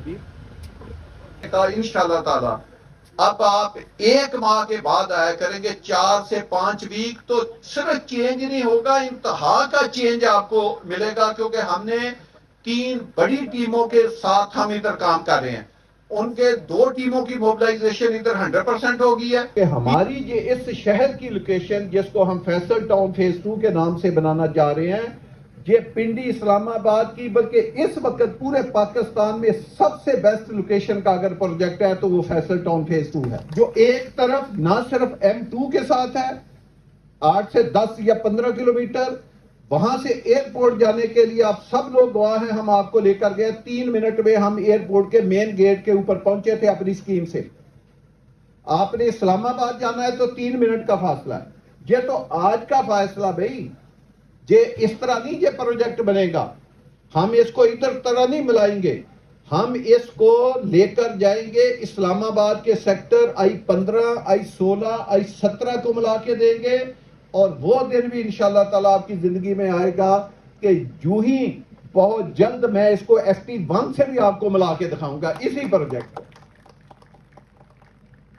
انشاءاللہ تعالی اب آپ ایک ماہ کے بعد آیا کریں گے 4 سے 5 ویک تو صرف چینج نہیں ہوگا، انتہا کا چینج آپ کو ملے گا، کیونکہ ہم نے 3 بڑی ٹیموں کے ساتھ ہم ادھر کام کر رہے ہیں، ان کے 2 ٹیموں کی موبلائزیشن ادھر 100% ہو گئی ہے کہ ہماری یہ اس شہر کی لوکیشن جس کو ہم فیصل ٹاؤن فیز 2 کے نام سے بنانا چاہ رہے ہیں، یہ پنڈی اسلام آباد کی بلکہ اس وقت پورے پاکستان میں سب سے بیسٹ لوکیشن کا اگر پروجیکٹ ہے تو وہ فیصل ٹاؤن فیز 2 ہے، جو ایک طرف نہ صرف M2 کے ساتھ ہے 8 سے 10 یا 15 کلومیٹر، وہاں سے ایئرپورٹ جانے کے لیے آپ سب لوگ گواہ ہیں، ہم آپ کو لے کر گئے 3 منٹ میں ہم ایئرپورٹ کے مین گیٹ کے اوپر پہنچے تھے اپنی اسکیم سے۔ آپ نے اسلام آباد جانا ہے تو 3 منٹ کا فاصلہ ہے، یہ تو آج کا فاصلہ بھائی، یہ اس طرح نہیں یہ پروجیکٹ بنے گا، ہم اس کو ادھر طرح نہیں ملائیں گے، ہم اس کو لے کر جائیں گے اسلام آباد کے سیکٹر I-15 I-16 I-17 کو ملا کے دیں گے، اور وہ دن بھی انشاءاللہ تعالیٰ آپ کی زندگی میں آئے گا کہ یوں ہی بہت جلد میں اس کو FT1 سے بھی آپ کو ملا کے دکھاؤں گا اسی پروجیکٹ کو۔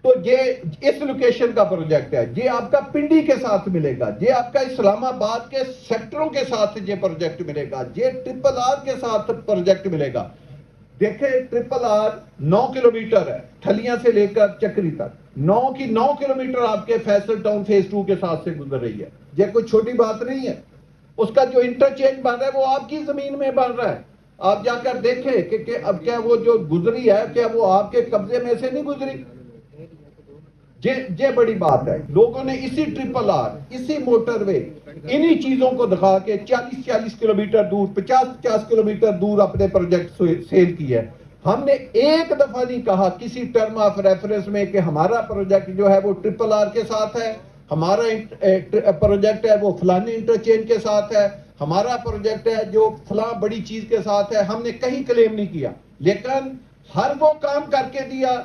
تو یہ اس لوکیشن کا پروجیکٹ ہے، یہ آپ کا پنڈی کے ساتھ ملے گا، یہ آپ کا اسلام آباد کے سیکٹروں کے ساتھ یہ پروجیکٹ ملے گا، یہ RRR کے ساتھ پروجیکٹ ملے گا۔ دیکھیں RRR 9 کلومیٹر ہے ٹھلیاں سے لے کر چکری تک، 9 کلومیٹر آپ کے فیصل ٹاؤن فیز 2 کے ساتھ سے گزر رہی ہے، یہ کوئی چھوٹی بات نہیں ہے۔ اس کا جو انٹرچینج بن رہا ہے وہ آپ کی زمین میں بن رہا ہے، آپ جا کر دیکھیں کہ اب کیا وہ جو گزری ہے کیا وہ آپ کے قبضے میں سے نہیں گزری؟ یہ بڑی بات ہے، لوگوں نے اسی RRR اسی موٹر وے انہی چیزوں کو دکھا کے 40 کلومیٹر دور 50 کلومیٹر دور اپنے پروجیکٹ سیل کی ہے۔ ہم نے ایک دفعہ نہیں کہا کسی ٹرم آف ریفرنس میں کہ ہمارا پروجیکٹ جو ہے وہ RRR کے ساتھ ہے، ہمارا پروجیکٹ ہے وہ فلانے انٹرچینج کے ساتھ ہے، ہمارا پروجیکٹ ہے جو فلاں بڑی چیز کے ساتھ ہے، ہم نے کہیں کلیم نہیں کیا، لیکن ہر وہ کام کر کے دیا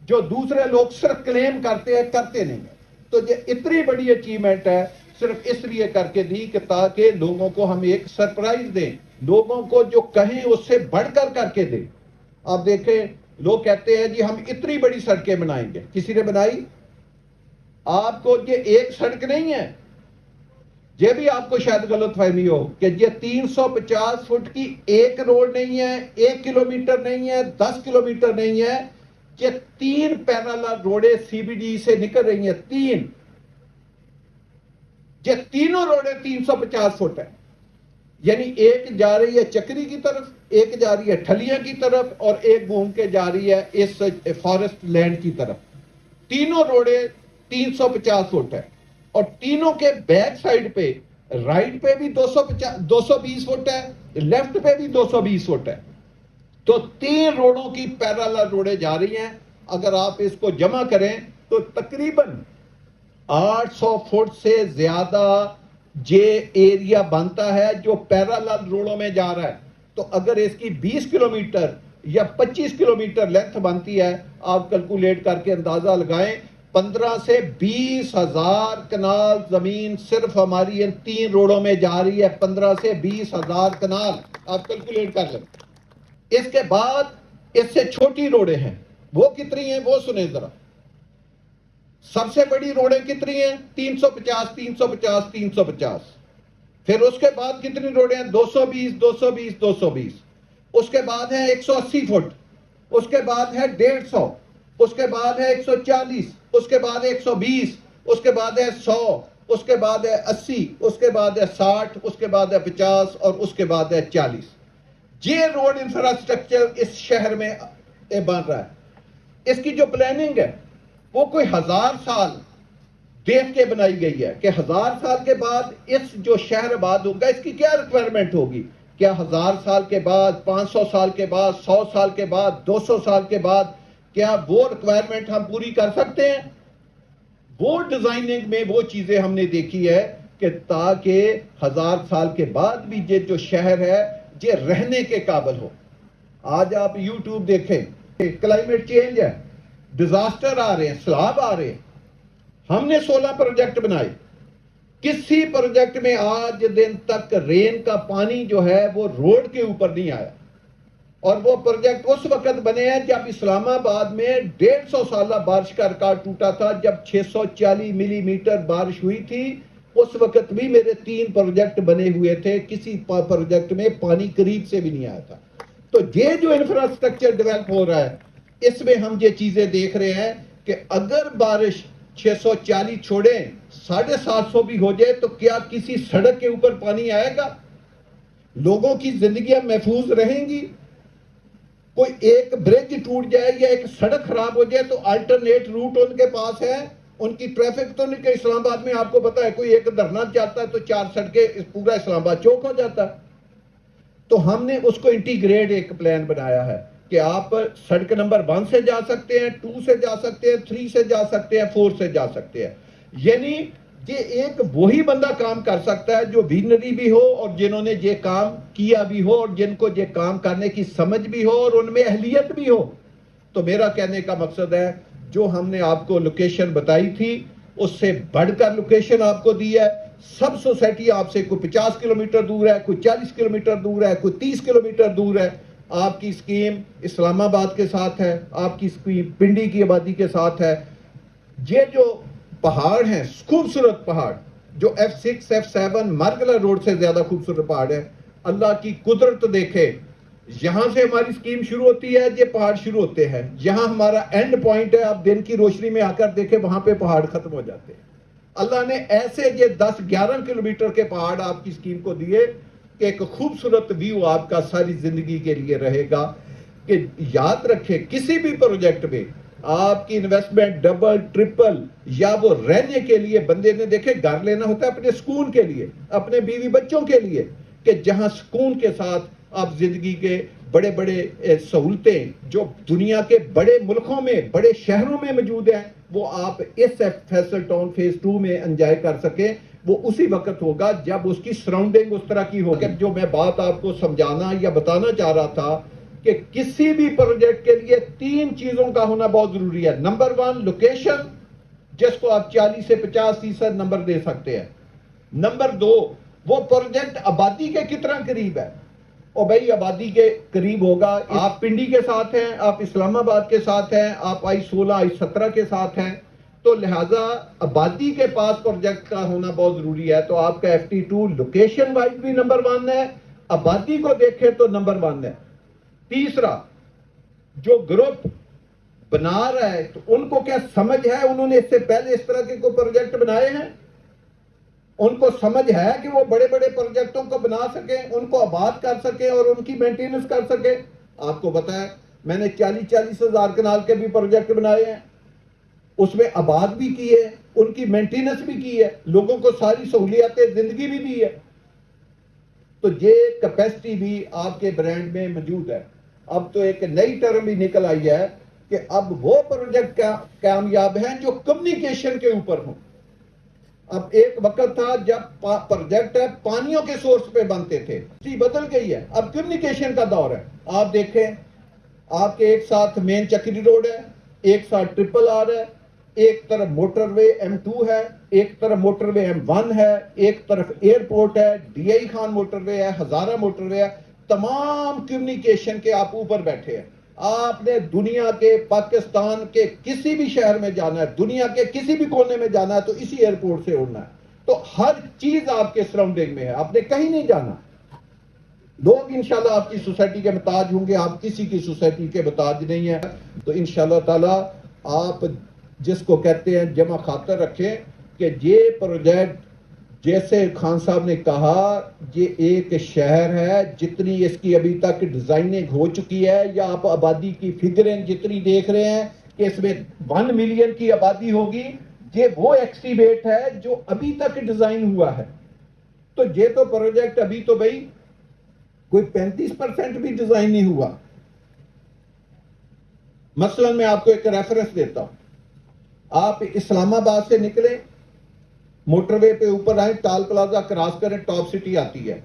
جو دوسرے لوگ صرف کلیم کرتے ہیں، کرتے نہیں ہیں۔ تو یہ اتنی بڑی اچیومنٹ ہے صرف اس لیے کر کے دی کہ تاکہ لوگوں کو ہم ایک سرپرائز دیں، لوگوں کو جو کہیں اس سے بڑھ کر کے دیں۔ آپ دیکھیں لوگ کہتے ہیں جی ہم اتنی بڑی سڑکیں بنائیں گے، کسی نے بنائی؟ آپ کو یہ ایک سڑک نہیں ہے، یہ بھی آپ کو شاید غلط فہمی ہو کہ یہ 350 فٹ کی ایک روڈ نہیں ہے، 1 کلومیٹر نہیں ہے، 10 کلومیٹر نہیں ہے، یہ 3 پیرالل روڈیں CBD سے نکل رہی ہیں، 3، یہ تینوں روڈیں 350 فٹ ہیں، یعنی ایک جا رہی ہے چکری کی طرف، ایک جا رہی ہے ٹھلیاں کی طرف، اور ایک گھوم کے جا رہی ہے اس فارسٹ لینڈ کی طرف۔ تینوں روڈیں 350 فٹ ہے، اور تینوں کے بیک سائڈ پہ رائٹ پہ بھی 220 فٹ ہے، لیفٹ پہ بھی 220 فٹ ہے، تو 3 روڈوں کی پیرالل روڈیں جا رہی ہیں۔ اگر آپ اس کو جمع کریں تو تقریباً 800 فٹ سے زیادہ یہ ایریا بنتا ہے جو پیرالل روڈوں میں جا رہا ہے۔ تو اگر اس کی 20 کلومیٹر یا 25 کلومیٹر لینتھ بنتی ہے، آپ کیلکولیٹ کر کے اندازہ لگائیں، 15 سے 20 ہزار کنال زمین صرف ہماری ان 3 روڈوں میں جا رہی ہے، 15 سے 20 ہزار کنال، آپ کیلکولیٹ کر لیں۔ اس کے بعد اس سے چھوٹی روڈیں ہیں، وہ کتنی ہیں وہ سنیں ذرا۔ سب سے بڑی روڈیں کتنی ہیں؟ 350 350 350۔ پھر اس کے بعد کتنی روڈیں ہیں؟ 220 220 220۔ اس کے بعد ہے 180 فٹ، اس کے بعد ہے 150، اس کے بعد ہے 140، اس کے بعد ہے 120، اس کے بعد ہے 100، اس کے بعد ہے 80، اس کے بعد ہے 60، اس کے بعد ہے 50، اور اس کے بعد ہے 40۔ یہ روڈ انفراسٹرکچر اس شہر میں بن رہا ہے۔ اس کی جو پلاننگ ہے وہ کوئی 1000 سال دیکھ کے بنائی گئی ہے کہ 1000 سال کے بعد اس جو شہر آباد ہوگا اس کی کیا ریکوائرمنٹ ہوگی، کیا 1000 سال کے بعد، 500 سال کے بعد، 100 سال کے بعد، 200 سال کے بعد کیا وہ ریکوائرمنٹ ہم پوری کر سکتے ہیں؟ وہ ڈیزائننگ میں وہ چیزیں ہم نے دیکھی ہے کہ تاکہ 1000 سال کے بعد بھی یہ جو شہر ہے یہ رہنے کے قابل ہو۔ آج آپ یوٹیوب دیکھیں، کلائمیٹ چینج ہے، ڈیزاسٹر آ رہے ہیں، سیلاب آ رہے ہیں، ہم نے 16 پروجیکٹ بنائے، کسی پروجیکٹ میں آج دن تک رین کا پانی جو ہے وہ روڈ کے اوپر نہیں آیا۔ اور وہ پروجیکٹ اس وقت بنے ہیں جب اسلام آباد میں 150 سالہ بارش کا ریکارڈ ٹوٹا تھا، جب 640 ملی میٹر بارش ہوئی تھی۔ اس وقت بھی میرے 3 پروجیکٹ بنے ہوئے تھے، کسی پروجیکٹ میں پانی قریب سے بھی نہیں آیا تھا۔ تو یہ جو انفراسٹرکچر ڈیولپ ہو رہا ہے، اس میں ہم یہ چیزیں دیکھ رہے ہیں کہ اگر بارش 640 چھوڑیں 750 بھی ہو جائے تو کیا کسی سڑک کے اوپر پانی آئے گا؟ لوگوں کی زندگیاں محفوظ رہیں گی؟ کوئی ایک برج ٹوٹ جائے یا ایک سڑک خراب ہو جائے تو الٹرنیٹ روٹ ان کے پاس ہے؟ ان کی ٹریفک تو نہیں کہ اسلام آباد میں آپ کو پتا ہے کوئی ایک دھرنا چاہتا ہے تو 4 سڑکیں پورا اسلام آباد چوک ہو جاتا ہے۔ تو ہم نے اس کو انٹیگریٹ ایک پلان بنایا ہے کہ آپ سڑک نمبر 1 سے جا سکتے ہیں، 2 سے جا سکتے ہیں، 3 سے جا سکتے ہیں، 4 سے جا سکتے ہیں۔ یعنی یہ ایک وہی بندہ کام کر سکتا ہے جو ویژنری بھی ہو اور جنہوں نے یہ کام کیا بھی ہو اور جن کو یہ کام کرنے کی سمجھ بھی ہو اور ان میں اہلیت بھی ہو۔ تو میرا کہنے کا مقصد ہے جو ہم نے آپ کو لوکیشن بتائی تھی اس سے بڑھ کر لوکیشن آپ کو دی ہے۔ سب سوسائٹی آپ سے کوئی 50 کلومیٹر دور ہے، کوئی 40 کلومیٹر دور ہے، کوئی 30 کلومیٹر دور ہے۔ آپ کی سکیم اسلام آباد کے ساتھ ہے، آپ کی سکیم پنڈی کی آبادی کے ساتھ ہے۔ یہ جو پہاڑ ہیں، خوبصورت پہاڑ، جو F6 F7 مارگلہ روڈ سے زیادہ خوبصورت پہاڑ ہے، اللہ کی قدرت دیکھے۔ یہاں سے ہماری سکیم شروع ہوتی ہے، یہ پہاڑ شروع ہوتے ہیں، یہاں ہمارا اینڈ پوائنٹ ہے، آپ دن کی روشنی میں آ کر دیکھیں وہاں پہ پہاڑ ختم ہو جاتے ہیں۔ اللہ نے ایسے یہ 10-11 کلومیٹر کے پہاڑ آپ کی سکیم کو دیے کہ ایک خوبصورت ویو آپ کا ساری زندگی کے لیے رہے گا۔ کہ یاد رکھیں کسی بھی پروجیکٹ میں آپ کی انویسٹمنٹ ڈبل ٹرپل یا وہ رہنے کے لیے بندے نے دیکھے گھر لینا ہوتا ہے اپنے سکون کے لیے، اپنے بیوی بچوں کے لیے، کہ جہاں سکون کے ساتھ آپ زندگی کے بڑے بڑے سہولتیں جو دنیا کے بڑے ملکوں میں بڑے شہروں میں موجود ہیں وہ آپ اس فیصل ٹاؤن فیز 2 میں انجوائے کر سکیں۔ وہ اسی وقت ہوگا جب اس کی سراؤنڈنگ اس طرح کی ہوگی۔ جو میں بات آپ کو سمجھانا یا بتانا چاہ رہا تھا کہ کسی بھی پروجیکٹ کے لیے 3 چیزوں کا ہونا بہت ضروری ہے۔ نمبر 1 لوکیشن، جس کو آپ 40 سے 50% نمبر دے سکتے ہیں۔ نمبر 2 وہ پروجیکٹ آبادی کے کتنا قریب ہے، اور بھائی آبادی کے قریب ہوگا، آپ پنڈی کے ساتھ ہیں، آپ اسلام آباد کے ساتھ ہیں، آپ I-16 I-17 کے ساتھ ہیں، تو لہٰذا آبادی کے پاس پروجیکٹ کا ہونا بہت ضروری ہے۔ تو آپ کا FT2 لوکیشن وائز بھی نمبر 1 ہے، آبادی کو دیکھیں تو نمبر 1 ہے۔ تیسرا، جو گروپ بنا رہا ہے تو ان کو کیا سمجھ ہے، انہوں نے اس سے پہلے اس طرح کے کوئی پروجیکٹ بنائے ہیں؟ ان کو سمجھ ہے کہ وہ بڑے بڑے پروجیکٹوں کو بنا سکیں، ان کو آباد کر سکیں اور ان کی مینٹیننس کر سکیں؟ آپ کو پتا ہے میں نے 40 ہزار کنال کے بھی پروجیکٹ بنائے ہیں، اس میں آباد بھی کی ہے، ان کی مینٹیننس بھی کی ہے، لوگوں کو ساری سہولیات زندگی بھی دی ہے۔ تو یہ کیپیسٹی بھی آپ کے برانڈ میں موجود ہے۔ اب تو ایک نئی ٹرم بھی نکل آئی ہے کہ اب وہ پروجیکٹ کامیاب ہیں جو کمیونیکیشن کے اوپر ہوں۔ اب ایک وقت تھا جب پروجیکٹ پانیوں کے سورس پہ بنتے تھے، جی بدل گئی ہے، اب کمیونیکیشن کا دور ہے۔ آپ دیکھیں آپ کے ایک ساتھ مین چکری روڈ ہے، ایک ساتھ ٹرپل آر ہے، ایک طرف موٹر وے M2 ہے، ایک طرف موٹر وے M1 ہے، ایک طرف ایئرپورٹ ہے، DI خان موٹر وے ہے، ہزارہ موٹر وے ہے، تمام کمیونیکیشن کے آپ اوپر بیٹھے ہیں۔ آپ نے دنیا کے پاکستان کے کسی بھی شہر میں جانا ہے، دنیا کے کسی بھی کونے میں جانا ہے تو اسی ایئرپورٹ سے اڑنا ہے۔ تو ہر چیز آپ کے سراؤنڈنگ میں ہے، آپ نے کہیں نہیں جانا۔ لوگ انشاءاللہ آپ کی سوسائٹی کے محتاج ہوں گے، آپ کسی کی سوسائٹی کے محتاج نہیں ہیں۔ تو انشاءاللہ تعالی آپ جس کو کہتے ہیں جمع خاطر رکھیں کہ یہ پروجیکٹ جیسے خان صاحب نے کہا یہ ایک شہر ہے، جتنی اس کی ابھی تک ڈیزائننگ ہو چکی ہے یا آپ آبادی کی فگریں جتنی دیکھ رہے ہیں کہ اس میں 1 ملین کی آبادی ہوگی، یہ وہ ایکسٹیمیٹ ہے جو ابھی تک ڈیزائن ہوا ہے۔ تو یہ تو پروجیکٹ ابھی تو بھئی کوئی 35% بھی ڈیزائن نہیں ہوا۔ مثلا میں آپ کو ایک ریفرنس دیتا ہوں، آپ اسلام آباد سے نکلیں، موٹر وے پہ اوپر آئیں، ٹال پلازا کراس کریں، ٹاپ سٹی آتی ہے،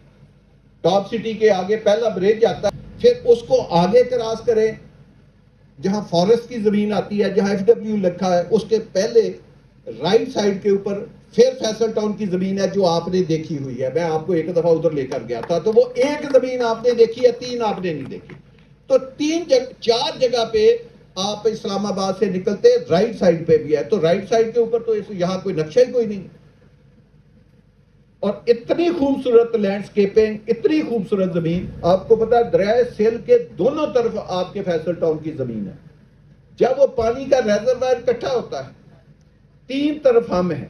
ٹاپ سٹی کے آگے پہلا برج آتا ہے، پھر اس کو آگے کراس کریں جہاں فارسٹ کی زمین آتی ہے، جہاں FW لکھا ہے، اس کے پہلے رائٹ سائڈ کے اوپر پھر فیصل ٹاؤن کی زمین ہے جو آپ نے دیکھی ہوئی ہے۔ میں آپ کو ایک دفعہ ادھر لے کر گیا تھا، تو وہ ایک زمین آپ نے دیکھی ہے، 3 آپ نے نہیں دیکھی۔ تو چار جگہ پہ آپ اسلام آباد سے نکلتے رائٹ سائڈ پہ بھی ہے, تو رائٹ سائڈ کے اوپر تو یہاں کوئی نقشہ ہی کوئی نہیں, اور اتنی خوبصورت لینڈسکیپنگ, اتنی خوبصورت زمین. آپ کو پتا ہے دریائے سیل کے دونوں طرف آپ کے فیصل ٹاؤن کی زمین ہے. جب وہ پانی کا ریزروائر اکٹھا ہوتا ہے, تین طرف ہم ہیں,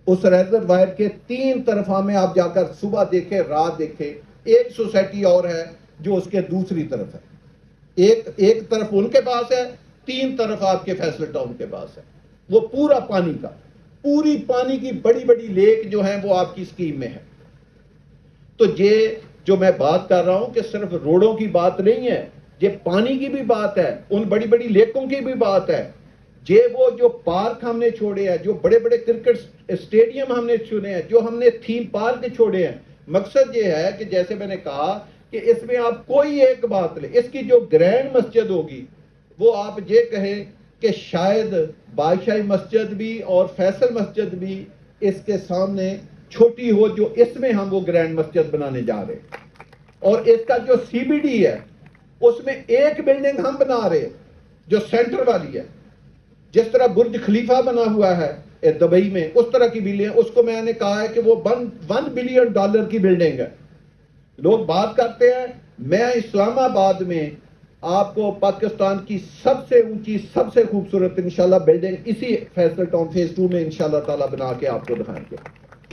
اس ریزروائر کے تین طرف ہمیں آپ جا کر صبح دیکھیں رات دیکھیں. ایک سوسائٹی اور ہے جو اس کے دوسری طرف ہے, ایک طرف ان کے پاس ہے, تین طرف آپ کے فیصل ٹاؤن کے پاس ہے. وہ پورا پانی کا, پوری پانی کی بڑی بڑی لیک جو ہیں وہ آپ کی اسکیم میں ہے. تو یہ جو میں بات کر رہا ہوں کہ صرف روڈوں کی بات نہیں ہے, یہ پانی کی بھی بات ہے, ان بڑی بڑی لیکوں کی بھی بات ہے. یہ وہ جو پارک ہم نے چھوڑے ہیں, جو بڑے بڑے کرکٹ اسٹیڈیم ہم نے چنے ہیں, جو ہم نے تھیم پارک چھوڑے ہیں. مقصد یہ ہے کہ جیسے میں نے کہا کہ اس میں آپ کوئی ایک بات لیں, اس کی جو گرینڈ مسجد ہوگی وہ آپ یہ کہیں کہ شاید بادشاہی مسجد بھی اور فیصل مسجد بھی اس کے سامنے چھوٹی ہو, جو اس میں ہم وہ گرینڈ مسجد بنانے جا رہے ہیں. اور اس کا جو سی بی ڈی ہے اس میں ایک بلڈنگ ہم بنا رہے ہیں جو سینٹر والی ہے. جس طرح برج خلیفہ بنا ہوا ہے دبئی میں, اس طرح کی بلڈنگ, اس کو میں نے کہا ہے کہ وہ $1 بلین کی بلڈنگ ہے. لوگ بات کرتے ہیں, میں اسلام آباد میں آپ کو پاکستان کی سب سے اونچی, سب سے خوبصورت انشاءاللہ بلڈنگ اسی فیصل ٹاؤن فیز 2 میں انشاءاللہ تعالی بنا کے آپ کو دکھائیں گے.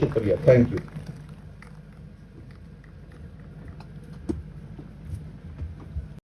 شکریہ, تھینک یو.